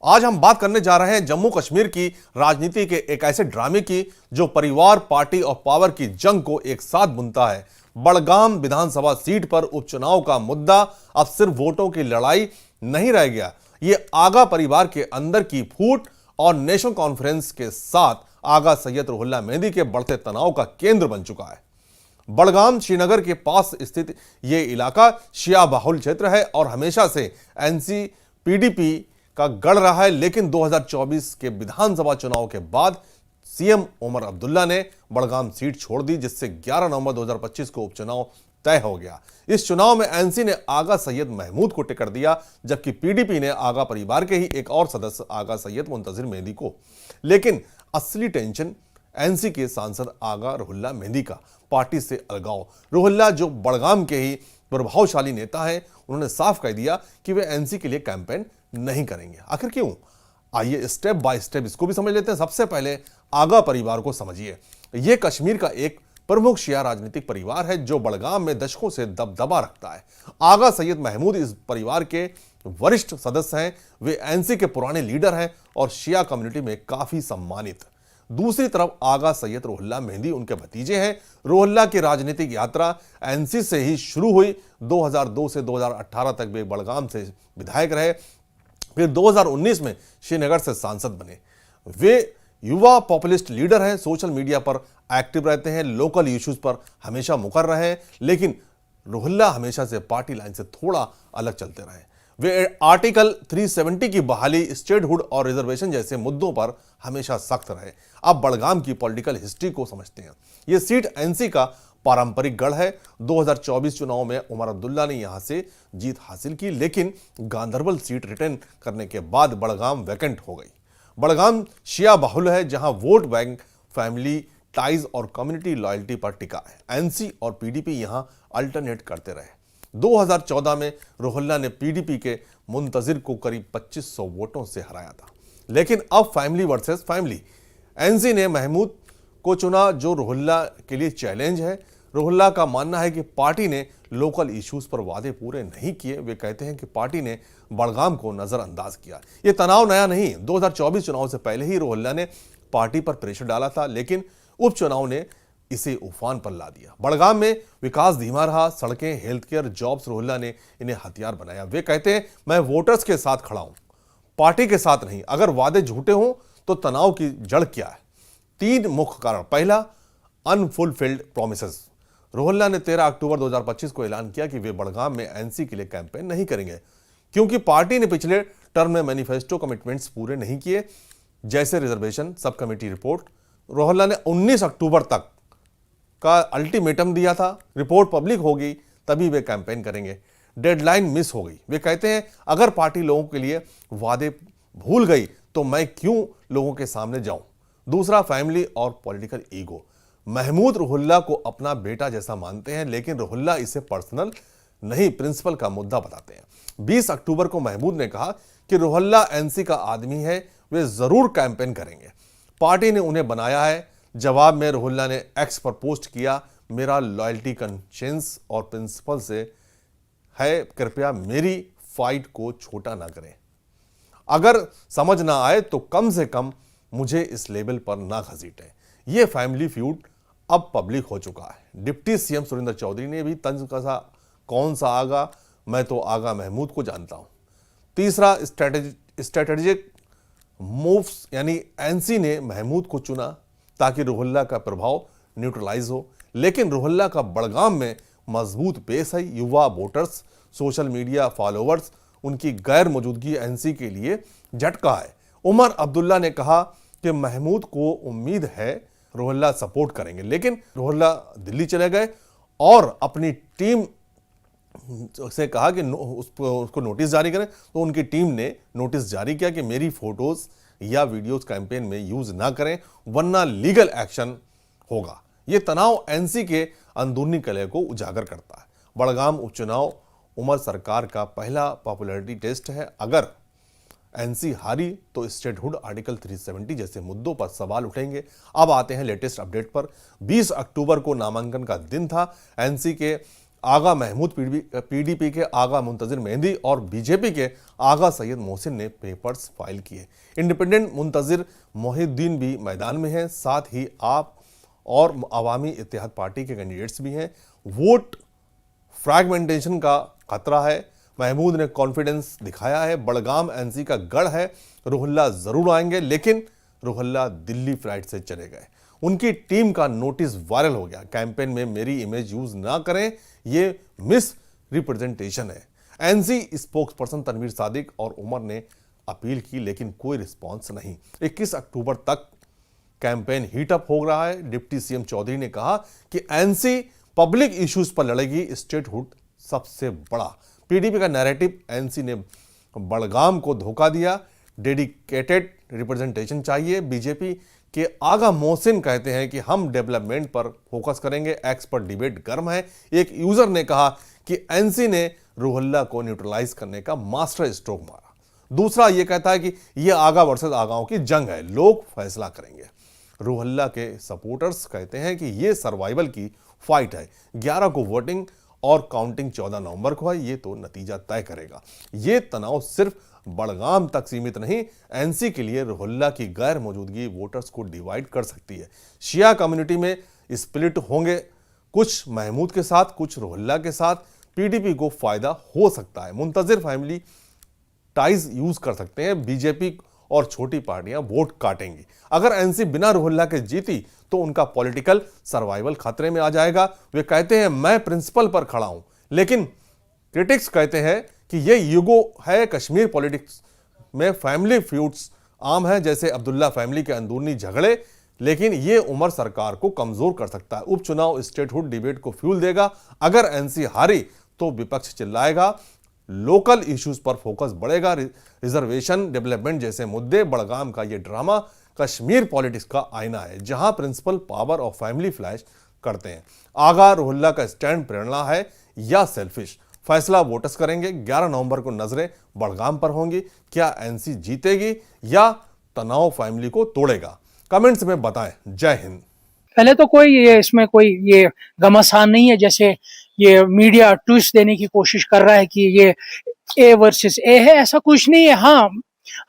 आज हम बात करने जा रहे हैं जम्मू कश्मीर की राजनीति के एक ऐसे ड्रामे की जो परिवार, पार्टी और पावर की जंग को एक साथ बुनता है। बड़गाम विधानसभा सीट पर उपचुनाव का मुद्दा अब सिर्फ वोटों की लड़ाई नहीं रह गया, ये आगा परिवार के अंदर की फूट और नेशनल कॉन्फ्रेंस के साथ आगा सैयद रुहुल्ला मेहंदी के बढ़ते तनाव का केंद्र बन चुका है। बड़गाम श्रीनगर के पास स्थित यह इलाका शिया बाहुल क्षेत्र है और हमेशा से एनसी पीडीपी का गढ़ रहा है, लेकिन 2024 के विधानसभा चुनाव के बाद सीएम उमर अब्दुल्ला ने बड़गाम सीट छोड़ दी, जिससे 11 नवंबर 2025 को उपचुनाव तय हो गया। इस चुनाव में एनसी ने आगा सैयद महमूद को टिकट दिया, जबकि पीडीपी ने आगा परिवार के ही एक और सदस्य आगा सैयद मुंतजिर मेहंदी को। लेकिन असली टेंशन एनसी के सांसद आगा रुहुल्ला मेहंदी का पार्टी से अलगाव। रुहुल्ला जो बड़गाम के ही प्रभावशाली नेता हैं, उन्होंने साफ कह दिया कि वे एनसी के लिए कैंपेन नहीं करेंगे। आखिर क्यों? आइए स्टेप बाय स्टेप इसको भी समझ लेते हैं। सबसे पहले आगा परिवार को समझिए। यह कश्मीर का एक प्रमुख शिया राजनीतिक परिवार है जो बड़गाम में दशकों से दबदबा रखता है। आगा सैयद महमूद इस परिवार के वरिष्ठ सदस्य हैं। वे एनसी के पुराने लीडर हैं और शिया कम्युनिटी में काफी सम्मानित। दूसरी तरफ आगा सैयद रुहुल्ला मेहंदी उनके भतीजे हैं। रुहुल्ला की राजनीतिक यात्रा एनसी से ही शुरू हुई। 2002 से 2018 तक वे बड़गाम से विधायक रहे, फिर 2019 में श्रीनगर से सांसद बने। वे युवा पॉपुलिस्ट लीडर हैं, सोशल मीडिया पर एक्टिव रहते हैं, लोकल इश्यूज पर हमेशा मुकर रहे हैं, लेकिन रुहुल्ला हमेशा से पार्टी लाइन से थोड़ा अलग चलते रहे। वे आर्टिकल 370 की बहाली, स्टेटहुड और रिजर्वेशन जैसे मुद्दों पर हमेशा सख्त रहे। अब बड़गाम की पॉलिटिकल हिस्ट्री को समझते हैं। यह सीट एनसी का पारंपरिक गढ़ है। 2024 चुनाव में उमर अब्दुल्ला ने यहां से जीत हासिल की, लेकिन गांधरबल सीट रिटर्न करने के बाद बड़गाम वैकेंट हो गई। बड़गाम शिया बाहुल है, जहां वोट बैंक, फैमिली टाइज और कम्युनिटी लॉयल्टी पर टिका है। एनसी और पीडीपी यहां अल्टरनेट करते रहे। 2014 में रुहुल्ला ने पीडीपी के मुंतजिर को करीब 2500 वोटों से हराया था, लेकिन अब फैमिली वर्सेस फैमिली। एनसी ने महमूद को चुना, जो रुहुल्ला के लिए चैलेंज है। रुहुल्ला का मानना है कि पार्टी ने लोकल इश्यूज पर वादे पूरे नहीं किए। वे कहते हैं कि पार्टी ने बड़गाम को नजरअंदाज किया। यह तनाव नया नहीं, 2024 चुनाव से पहले ही रुहुल्ला ने पार्टी पर प्रेशर डाला था, लेकिन उपचुनाव ने इसे उफान पर ला दिया। बड़गाम में विकास धीमा रहा, सड़कें, हेल्थ केयर, जॉब्स रुहुल्ला ने इन्हें हथियार बनाया। वे कहते हैं, मैं वोटर्स के साथ खड़ा हूं, पार्टी के साथ नहीं। अगर वादे झूठे हों तो तनाव की जड़ क्या है? 3 मुख्य कारण। पहला, अनफुलफिल्ड प्रोमिसेस। रुहुल्ला ने 13 अक्टूबर 2025 को ऐलान किया कि वे बड़गाम में एनसी के लिए कैंपेन नहीं करेंगे, क्योंकि पार्टी ने पिछले टर्म में मैनिफेस्टो कमिटमेंट्स पूरे नहीं किए, जैसे reservation, sub committee report. Ruhollah ने 19 अक्टूबर तक का अल्टीमेटम दिया था, रिपोर्ट पब्लिक होगी तभी वे कैंपेन करेंगे। डेडलाइन मिस हो गई। वे कहते हैं, अगर पार्टी लोगों के लिए वादे भूल गई तो मैं क्यों लोगों के सामने जाऊं। दूसरा, फैमिली और पॉलिटिकल ईगो। महमूद रुहुल्ला को अपना बेटा जैसा मानते हैं, लेकिन रुहुल्ला इसे पर्सनल नहीं, प्रिंसिपल का मुद्दा बताते हैं। 20 अक्टूबर को महमूद ने कहा कि रुहुल्ला एनसी का आदमी है, वे जरूर कैंपेन करेंगे, पार्टी ने उन्हें बनाया है। जवाब में रुहुल्ला ने एक्स पर पोस्ट किया, मेरा लॉयल्टी कंशियंस और प्रिंसिपल से है, कृपया मेरी फाइट को छोटा ना करें। अगर समझ ना आए तो कम से कम मुझे इस लेवल पर ना घसीटें। यह फैमिली फ्यूड अब पब्लिक हो चुका है। डिप्टी सीएम सुरेंद्र चौधरी ने भी तंज कसा, कौन सा आगा, मैं तो आगा महमूद को जानता हूं। तीसरा, स्ट्रेटेजिक मूव्स, यानी एनसी ने महमूद को चुना ताकि रुहुल्ला का प्रभाव न्यूट्रलाइज हो, लेकिन रुहुल्ला का बड़गाम में मजबूत बेस है। युवा वोटर्स, सोशल मीडिया फॉलोअर्स, उनकी गैर मौजूदगी एनसी के लिए झटका है। उमर अब्दुल्ला ने कहा कि महमूद को उम्मीद है रुहुल्ला सपोर्ट करेंगे, लेकिन रुहुल्ला दिल्ली चले गए और अपनी टीम से कहा कि उसको नोटिस जारी करें, तो उनकी टीम ने नोटिस जारी किया कि मेरी फोटोज या वीडियोस कैंपेन में यूज ना करें, वरना लीगल एक्शन होगा। यह तनाव एनसी के अंदरूनी कलह को उजागर करता है। बड़गाम उपचुनाव उमर सरकार का पहला पॉपुलैरिटी टेस्ट है। अगर एनसी हारी तो स्टेटहुड, आर्टिकल 370 जैसे मुद्दों पर सवाल उठेंगे। अब आते हैं लेटेस्ट अपडेट पर। 20 अक्टूबर को नामांकन का दिन था। एनसी के आगा महमूद पीडीपी के आगा मुंतजिर मेहंदी और बीजेपी के आगा सैयद मोहसिन ने पेपर्स फाइल किए। इंडिपेंडेंट मुंतजिर मोहिउद्दीन भी मैदान में हैं, साथ ही आप और अवामी इत्तेहाद पार्टी के कैंडिडेट्स भी हैं। वोट फ्रैगमेंटेशन का खतरा है। महमूद ने कॉन्फिडेंस दिखाया है। बड़गाम एनसी का गढ़ है, रुहुल्ला जरूर आएंगे, लेकिन रुहुल्ला दिल्ली फ्लाइट से चले गए। उनकी टीम का नोटिस वायरल हो गया। कैंपेन में मेरी इमेज यूज ना करें, ये मिस रिप्रेजेंटेशन है। एनसी स्पोक्स पर्सन तनवीर सादिक और उमर ने अपील की, लेकिन कोई रिस्पॉन्स नहीं। 21 अक्टूबर तक कैंपेन हीटअप हो रहा है। डिप्टी सीएम चौधरी ने कहा कि एनसी पब्लिक इश्यूज पर लड़ेगी, स्टेटहुड सबसे बड़ा। पीडीपी का नैरेटिव एनसी ने बड़गाम को धोखा दिया, डेडिकेटेड रिप्रेजेंटेशन चाहिए। बीजेपी के आगा मोहसिन कहते हैं कि हम डेवलपमेंट पर फोकस करेंगे। एक्स पर डिबेट गर्म है। एक यूजर ने कहा कि एनसी ने रुहुल्ला को न्यूट्रलाइज करने का मास्टर स्ट्रोक मारा। दूसरा यह कहता है कि यह आगा वर्सेस आगाओं की जंग है, लोग फैसला करेंगे। रुहुल्ला के सपोर्टर्स कहते हैं कि यह सर्वाइवल की फाइट है। 11 को वोटिंग और काउंटिंग 14 नवंबर को है। ये तो नतीजा तय करेगा। ये तनाव सिर्फ बड़गाम तक सीमित नहीं, एनसी के लिए रुहुल्ला की गैर मौजूदगी वोटर्स को डिवाइड कर सकती है। शिया कम्युनिटी में स्प्लिट होंगे, कुछ महमूद के साथ, कुछ रुहुल्ला के साथ। पीडीपी को फायदा हो सकता है। मुंतजिर फैमिली टाइज यूज कर सकते हैं। बीजेपी और छोटी पार्टियां वोट काटेंगी। अगर एनसी बिना रुहुल्ला के जीती तो उनका पॉलिटिकल सर्वाइवल खतरे में आ जाएगा। वे कहते हैं मैं प्रिंसिपल पर खड़ा हूं, लेकिन क्रिटिक्स कहते हैं कि यह युगो है। कश्मीर पॉलिटिक्स में फैमिली फ्यूड्स आम है, जैसे अब्दुल्ला फैमिली के अंदरूनी झगड़े, लेकिन यह उमर सरकार को कमजोर कर सकता है। उपचुनाव स्टेटहुड डिबेट को फ्यूल देगा। अगर एनसी हारी तो विपक्ष चिल्लाएगा। लोकल इश्यूज पर फोकस बढ़ेगा। रिजर्वेशन, डेवलपमेंट जैसे मुद्दे। बड़गाम का यह ड्रामा कश्मीर पॉलिटिक्स का आईना है, जहां प्रिंसिपल पावर और फैमिली फ्लैश करते हैं। आगा रुहुल्ला का स्टैंड प्रेरणा है या सेल्फिश, फैसला वोटर्स करेंगे। 11 नवंबर को नजरें बड़गाम पर होंगी। क्या एनसी जीतेगी या तनाव फैमिली को तोड़ेगा? कमेंट्स में बताएं। जय हिंद। पहले तो कोई ये इसमें कोई ये घमासान नहीं है, जैसे ये मीडिया ट्विस्ट देने की कोशिश कर रहा है कि ये ए वर्सेस ए है। ऐसा कुछ नहीं है। हाँ,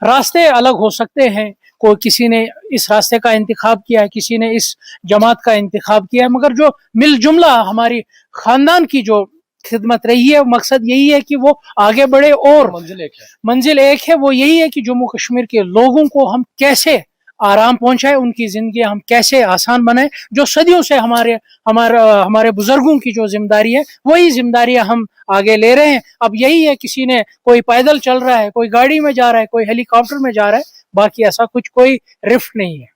रास्ते अलग हो सकते हैं। कोई किसी ने इस रास्ते का इंतखाब किया है, किसी ने इस जमात का इंतखाब किया है, मगर जो मिल जुमला हमारी खानदान की जो खिदमत रही है, मकसद यही है कि वो आगे बढ़े और मंजिल एक है। वो यही है कि जम्मू कश्मीर के लोगों को हम कैसे आराम पहुंचाए, उनकी जिंदगी हम कैसे आसान बनाए। जो सदियों से हमारे बुजुर्गों की जो जिम्मेदारी है, वही जिम्मेदारियां हम आगे ले रहे हैं। अब यही है, किसी ने कोई पैदल चल रहा है, कोई गाड़ी में जा रहा है, कोई हेलीकॉप्टर में जा रहा है, बाकी ऐसा कुछ कोई रिफ्ट नहीं है।